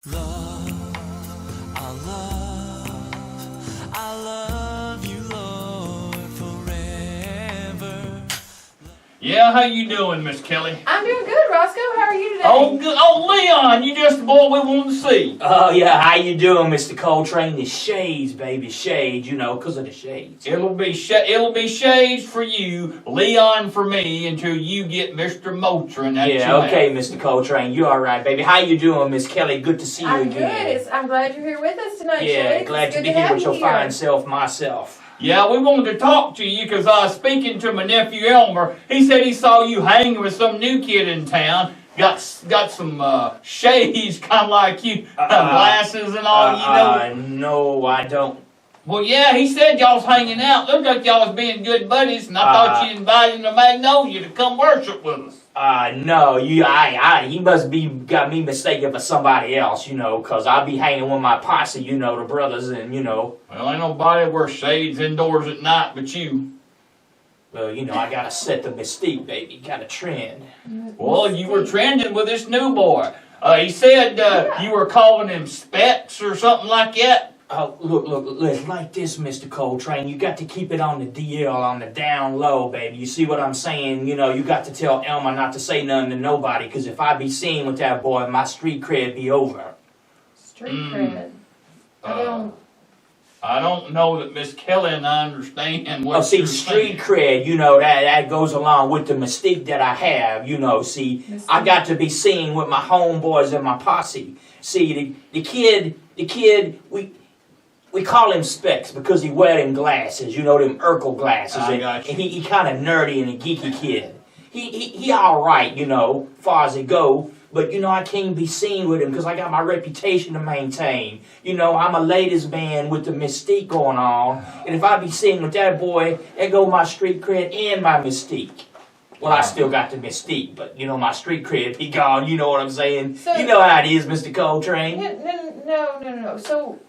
Love, I love you, Lord, forever. Yeah, how you doing, Miss Kelly? I'm doing good, Roscoe. How are you today? Oh, good. Oh, Leon, you just the boy we want to see. Oh, yeah, how you doing, Mr. Coltrane? The shades, baby, shades, you know, 'cause of the shades. It'll be shades for you, Leon for me, until you get Mr. Motrin at Yeah, your okay, house. Mr. Coltrane, you all right, baby. How you doing, Miss Kelly? Good to see you I'm again. good. I'm glad you're here with us tonight, Yeah, Shades. glad It's to good be here have with you your fine self, myself. Yeah, we wanted to talk to you because I was speaking to my nephew Elmer. He said he saw you hanging with some new kid in town. Got some shades, kind of like you, glasses and all. No, I don't. Well, yeah, he said y'all was hanging out. Looked like y'all was being good buddies, and I thought you invited the Magnolia to come worship with us. No, he must be got me mistaken for somebody else, you know, 'cause I be hanging with my posse, you know, the brothers, and you know. Well, ain't nobody wear shades indoors at night but you. Well, you know, I gotta set the mystique, baby. Gotta trend. Well, you were trending with this new boy. He said you were calling him Specs or something like that. Look, it's like this, Mr. Coltrane. You got to keep it on the DL, on the down low, baby. You see what I'm saying? You know, you got to tell Elmer not to say nothing to nobody, because if I be seen with that boy, my street cred be over. Street cred. I don't know that Miss Kelly and I understand what see, you're street saying. cred, you know, that goes along with the mystique that I have, you know. See, I got to be seen with my homeboys and my posse. See, the kid, we call him Specs because he wear them glasses, you know, them Urkel glasses. I got you. And he kind of nerdy and a geeky kid. He all right, you know, far as it go. But, you know, I can't be seen with him because I got my reputation to maintain. You know, I'm a ladies man with the mystique going on. And if I be seen with that boy, there go my street cred and my mystique. Well, I still got the mystique, but, you know, my street cred be gone. You know what I'm saying? So, you know how it is, Mr. Coltrane. No.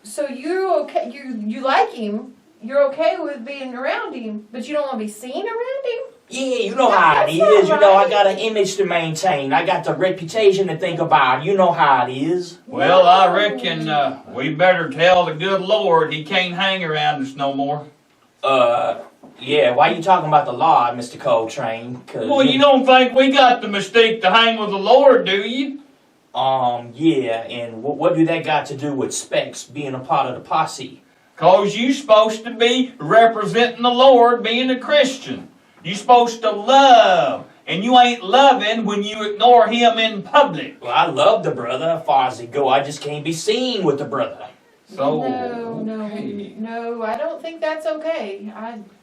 So you're okay. You like him. You're okay with being around him, but you don't want to be seen around him? Yeah, you know how it is. You know, I got an image to maintain. I got the reputation to think about. You know how it is. Well, I reckon we better tell the good Lord he can't hang around us no more. Yeah, why you talking about the law, Mr. Coltrane? Well, you don't think we got the mystique to hang with the Lord, do you? Yeah, and what do that got to do with Specs being a part of the posse? 'Cause you supposed to be representing the Lord being a Christian. You supposed to love, and you ain't loving when you ignore him in public. Well, I love the brother as far as it go. I just can't be seen with the brother. So No, I don't think that's okay.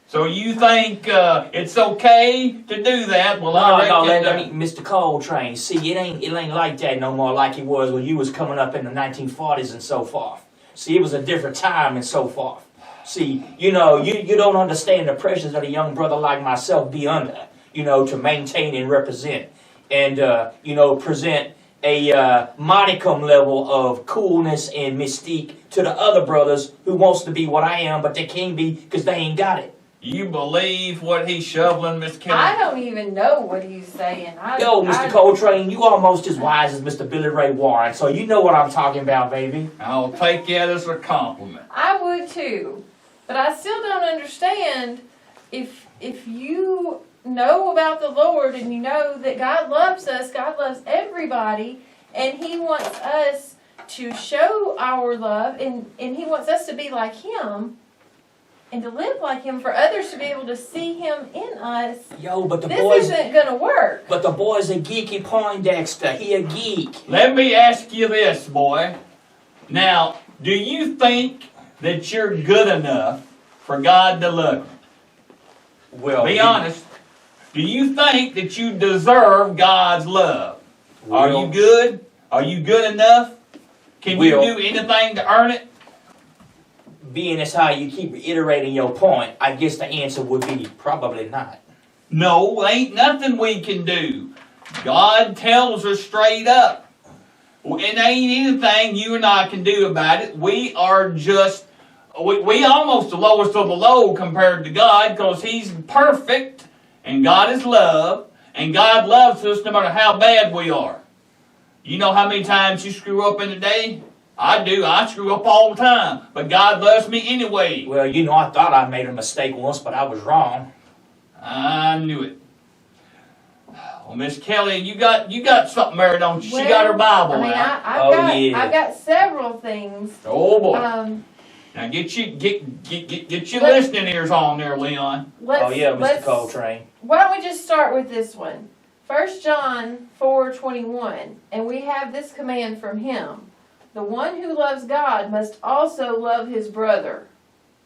So you think it's okay to do that? Well, No, Mr. Coltrane. See, it ain't like that no more like it was when you was coming up in the 1940s and so forth. See, it was a different time and so forth. See, you know, you don't understand the pressures that a young brother like myself be under, you know, to maintain and represent and, you know, present a modicum level of coolness and mystique to the other brothers who wants to be what I am, but they can't be because they ain't got it. You believe what he's shoveling, Miss Kelly? I don't even know what he's saying. Yo, Mr. Coltrane, you almost as wise as Mr. Billy Ray Warren, so you know what I'm talking about, baby. I'll take that as a compliment. I would too, but I still don't understand if you know about the Lord and you know that God loves us, God loves everybody, and He wants us to show our love, and He wants us to be like Him. And to live like Him, for others to be able to see Him in us. Yo, but this isn't gonna work. But the boy's a geeky Poindexter. He a geek. Let me ask you this, boy. Now, do you think that you're good enough for God to love you? Well, be honest. Do you think that you deserve God's love? Are you good? Are you good enough? Can you do anything to earn it? Being as how you keep reiterating your point, I guess the answer would be probably not. No, ain't nothing we can do. God tells us straight up. It ain't anything you and I can do about it. We are just, we almost the lowest of the low compared to God, because He's perfect and God is love and God loves us no matter how bad we are. You know how many times you screw up in a day? I do. I screw up all the time. But God loves me anyway. Well, you know, I thought I made a mistake once, but I was wrong. I knew it. Well, Miss Kelly, you got something there, don't you? She got her Bible I mean, out. I've got several things. Oh boy. Um, Now get your listening ears on there, Leon. Oh yeah, Mr. Coltrane. Why don't we just start with this one? 1 John 4:21, and we have this command from him. The one who loves God must also love his brother.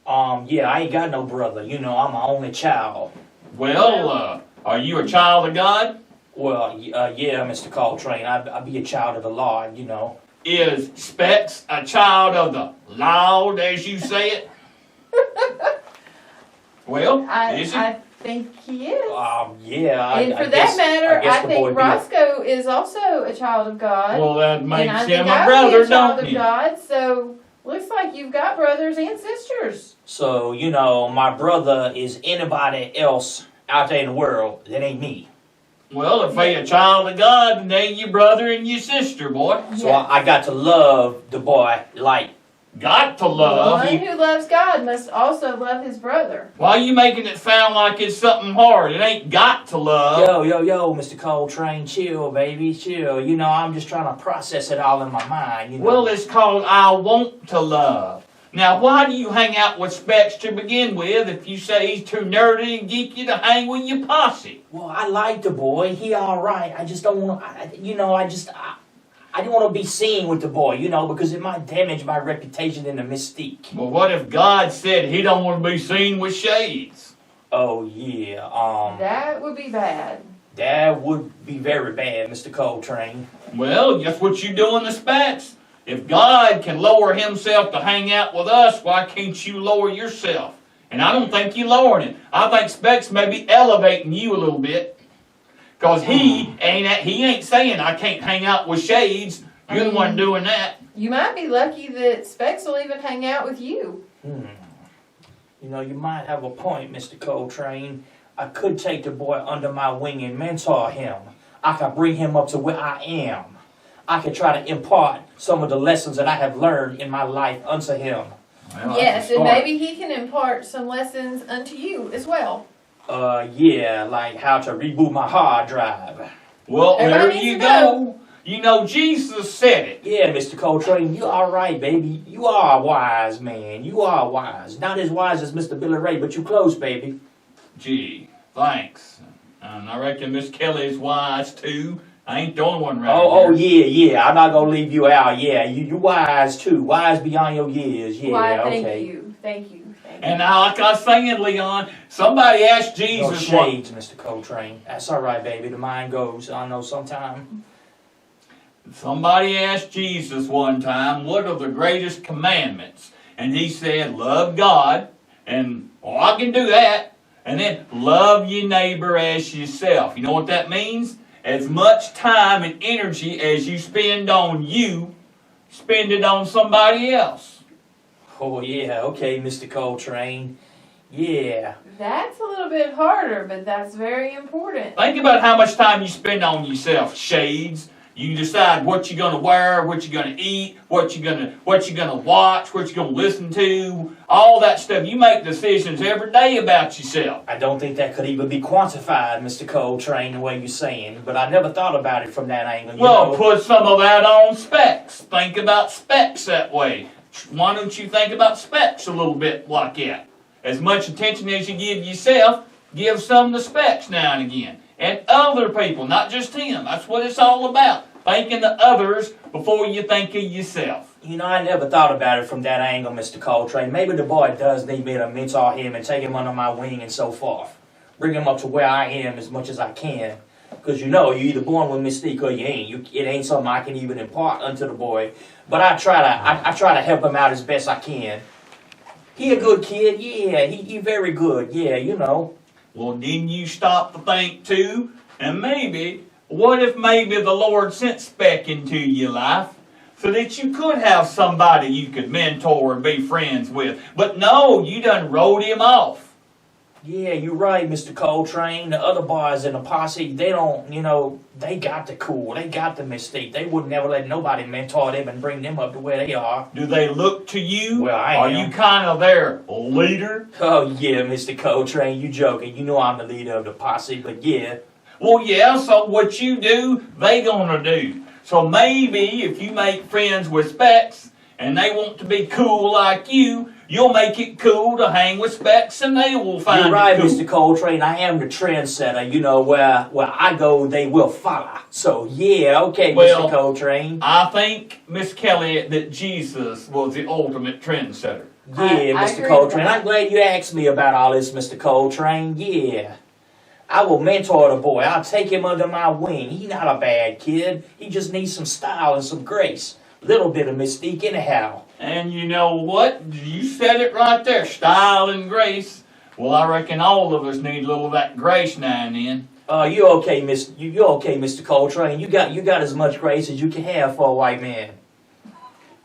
Yeah, I ain't got no brother. You know, I'm my only child. Well, are you a child of God? Well, yeah, Mr. Coltrane, I be a child of the Lord, you know. Is Specs a child of the Lord, as you say it? Well, is he? I think he is. Yeah. And for I that guess, matter, I, guess I the think boy Roscoe is also a child of God. Well, that and makes I him think a I brother, would be a child don't of you? God, so looks like you've got brothers and sisters. So, you know, my brother is anybody else out there in the world that ain't me. Well, if they a child of God, then they your brother and your sister, boy. So I got to love the boy like. Got to The love. one who loves God must also love his brother. Why are you making it sound like it's something hard? It ain't got to love. Yo, Mr. Coltrane, chill, baby, chill. You know, I'm just trying to process it all in my mind, you know. Well, it's called I want to love. Now, why do you hang out with Specs to begin with if you say he's too nerdy and geeky to hang with your posse? Well, I like the boy. He all right. I just don't want to, I don't want to be seen with the boy, you know, because it might damage my reputation in the Mystique. Well, what if God said he don't want to be seen with shades? Oh, yeah, That would be bad. that would be very bad, Mr. Coltrane. Well, guess what you do in the Specs? If God can lower himself to hang out with us, why can't you lower yourself? And I don't think you lowering it. I think Specs may be elevating you a little bit. Because he ain't saying I can't hang out with shades. You're the one doing that. You might be lucky that Specs will even hang out with you. You know, you might have a point, Mr. Coltrane. I could take the boy under my wing and mentor him. I could bring him up to where I am. I could try to impart some of the lessons that I have learned in my life unto him. Well, Yes, that's a and start. maybe he can impart some lessons unto you as well. Yeah, like how to reboot my hard drive. Well, there Everybody you needs to go. You know, Jesus said it. Yeah, Mr. Coltrane, you all right, baby. You are a wise man. You are wise. Not as wise as Mr. Billy Ray, but you close, baby. Gee, thanks. And I reckon Miss Kelly's wise too. I ain't the only one right Oh, here. yeah. I'm not gonna leave you out. Yeah, you wise too. Wise beyond your years. Yeah, Why, okay. thank you. Thank you. And now, like I was saying, Leon, somebody asked No Jesus what. shades, Mr. Coltrane. That's all right, baby. The mind goes. I know sometime. Somebody asked Jesus one time, what are the greatest commandments? And he said, love God, and I can do that. And then love your neighbor as yourself. You know what that means? As much time and energy as you spend on you, spend it on somebody else. Oh, yeah. Okay, Mr. Coltrane. Yeah. That's a little bit harder, but that's very important. Think about how much time you spend on yourself, shades. You decide what you're gonna wear, what you're gonna eat, what you're gonna watch, what you're gonna listen to, all that stuff. You make decisions every day about yourself. I don't think that could even be quantified, Mr. Coltrane, the way you're saying. But I never thought about it from that angle. Well, put some of that on Specs. Think about Specs that way. Why don't you think about Specs a little bit like that? As much attention as you give yourself, give some to Specs now and again. And other people, not just him. That's what it's all about. Thinking of others before you think of yourself. You know, I never thought about it from that angle, Mr. Coltrane. Maybe the boy does need me to mentor him and take him under my wing and so forth. Bring him up to where I am as much as I can. Because you know, you're either born with Mystique or you ain't. It ain't something I can even impart unto the boy. But I try to help him out as best I can. He a good kid, yeah. He very good, yeah, you know. Well, didn't you stop to think too? And what if maybe the Lord sent Spec into your life so that you could have somebody you could mentor and be friends with? But no, you done wrote him off. Yeah, you're right, Mr. Coltrane. The other boys in the posse, they don't, they got the cool, they got the mystique. They would never let nobody mentor them and bring them up to where they are. Do they look to you? Well, I Are am. you kind of their leader? Oh, yeah, Mr. Coltrane, you joking. You know I'm the leader of the posse, but yeah. Well, yeah, so what you do, they gonna do. So maybe if you make friends with Specs and they want to be cool like you'll make it cool to hang with Specs and they will find You're right, it cool. Mr. Coltrane. I am the trendsetter. Where I go, they will follow. So, yeah, okay, Well, Mr. Coltrane. I think, Miss Kelly, that Jesus was the ultimate trendsetter. Yeah, I Mr. agree Coltrane. with that. I'm glad you asked me about all this, Mr. Coltrane. Yeah. I will mentor the boy. I'll take him under my wing. He's not a bad kid. He just needs some style and some grace. Little bit of mystique anyhow. And you know what? You said it right there, style and grace. Well, I reckon all of us need a little of that grace now and then. You okay, Mr. Coltrane? You got as much grace as you can have for a white man.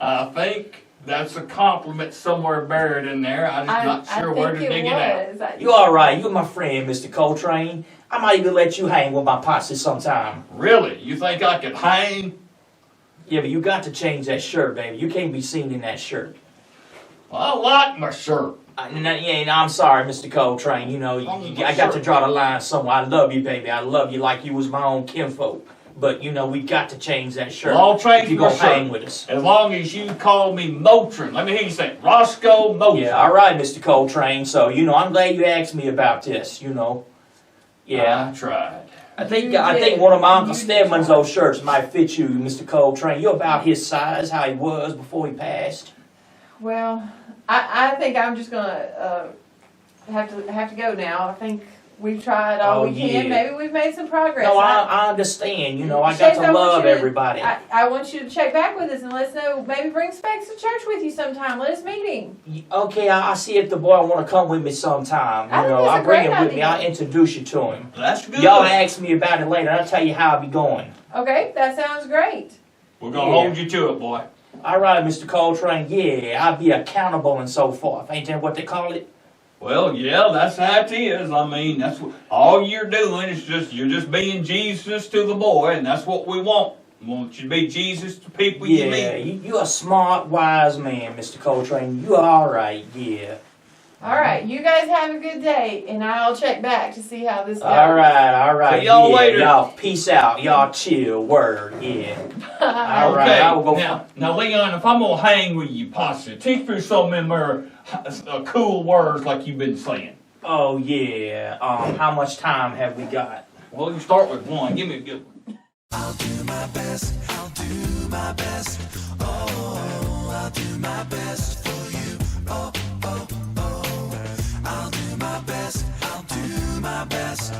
I think that's a compliment somewhere buried in there. I'm just not sure where to dig it out. You all right? You're my friend, Mr. Coltrane. I might even let you hang with my posse sometime. Really? You think I could hang? Yeah, but you got to change that shirt, baby. You can't be seen in that shirt. I like my shirt. I'm sorry, Mr. Coltrane. I got to draw the line somewhere. I love you, baby. I love you like you was my own kinfolk. But, we got to change that shirt. Well, I'll change if you're my going to hang shirt. with us. As long as you call me Motrin. Let me hear you say it. Roscoe Motrin. Yeah, all right, Mr. Coltrane. So, I'm glad you asked me about this, Yeah. I tried. I think You did. one of my Uncle You did Stedman's try. old shirts might fit you, Mr. Coltrane. You're about his size, how he was before he passed. Well, I think I'm just gonna have to go now. I think we've tried all Oh, we can. yeah. Maybe we've made some progress. No, I understand. I got Shades, to I want love you to- everybody. I want you to check back with us and let us know. Maybe bring Specs to church with you sometime. Let us meet him. Okay, I'll see if the boy want to come with me sometime. I think that's a I'll bring great him with me. idea. I'll introduce you to him. That's good. Y'all ask me about it later. I'll tell you how I'll be going. Okay, that sounds great. We're going to Yeah. hold you to it, boy. All right, Mr. Coltrane. Yeah, I'll be accountable and so forth. Ain't that what they call it? Well, yeah, that's how it is. I mean, that's what all you're doing is you're just being Jesus to the boy, and that's what we want. We want you to be Jesus to people you Yeah, meet. you're a smart, wise man, Mr. Coltrane. You're all right. Yeah. All right, you guys have a good day, and I'll check back to see how this goes. All right. See y'all yeah, later. Y'all peace out. Y'all chill. Word. Yeah. All right. Okay, I will go. now, Leon, if I'm gonna hang with you, posse, teach me some of them cool words like you've been saying. Oh yeah. How much time have we got? Well, you start with one. Give me a good one. I'll do my best. I'll do my best. Oh, I'll do my best for you. Oh, oh, oh. I'll do my best. I'll do my best.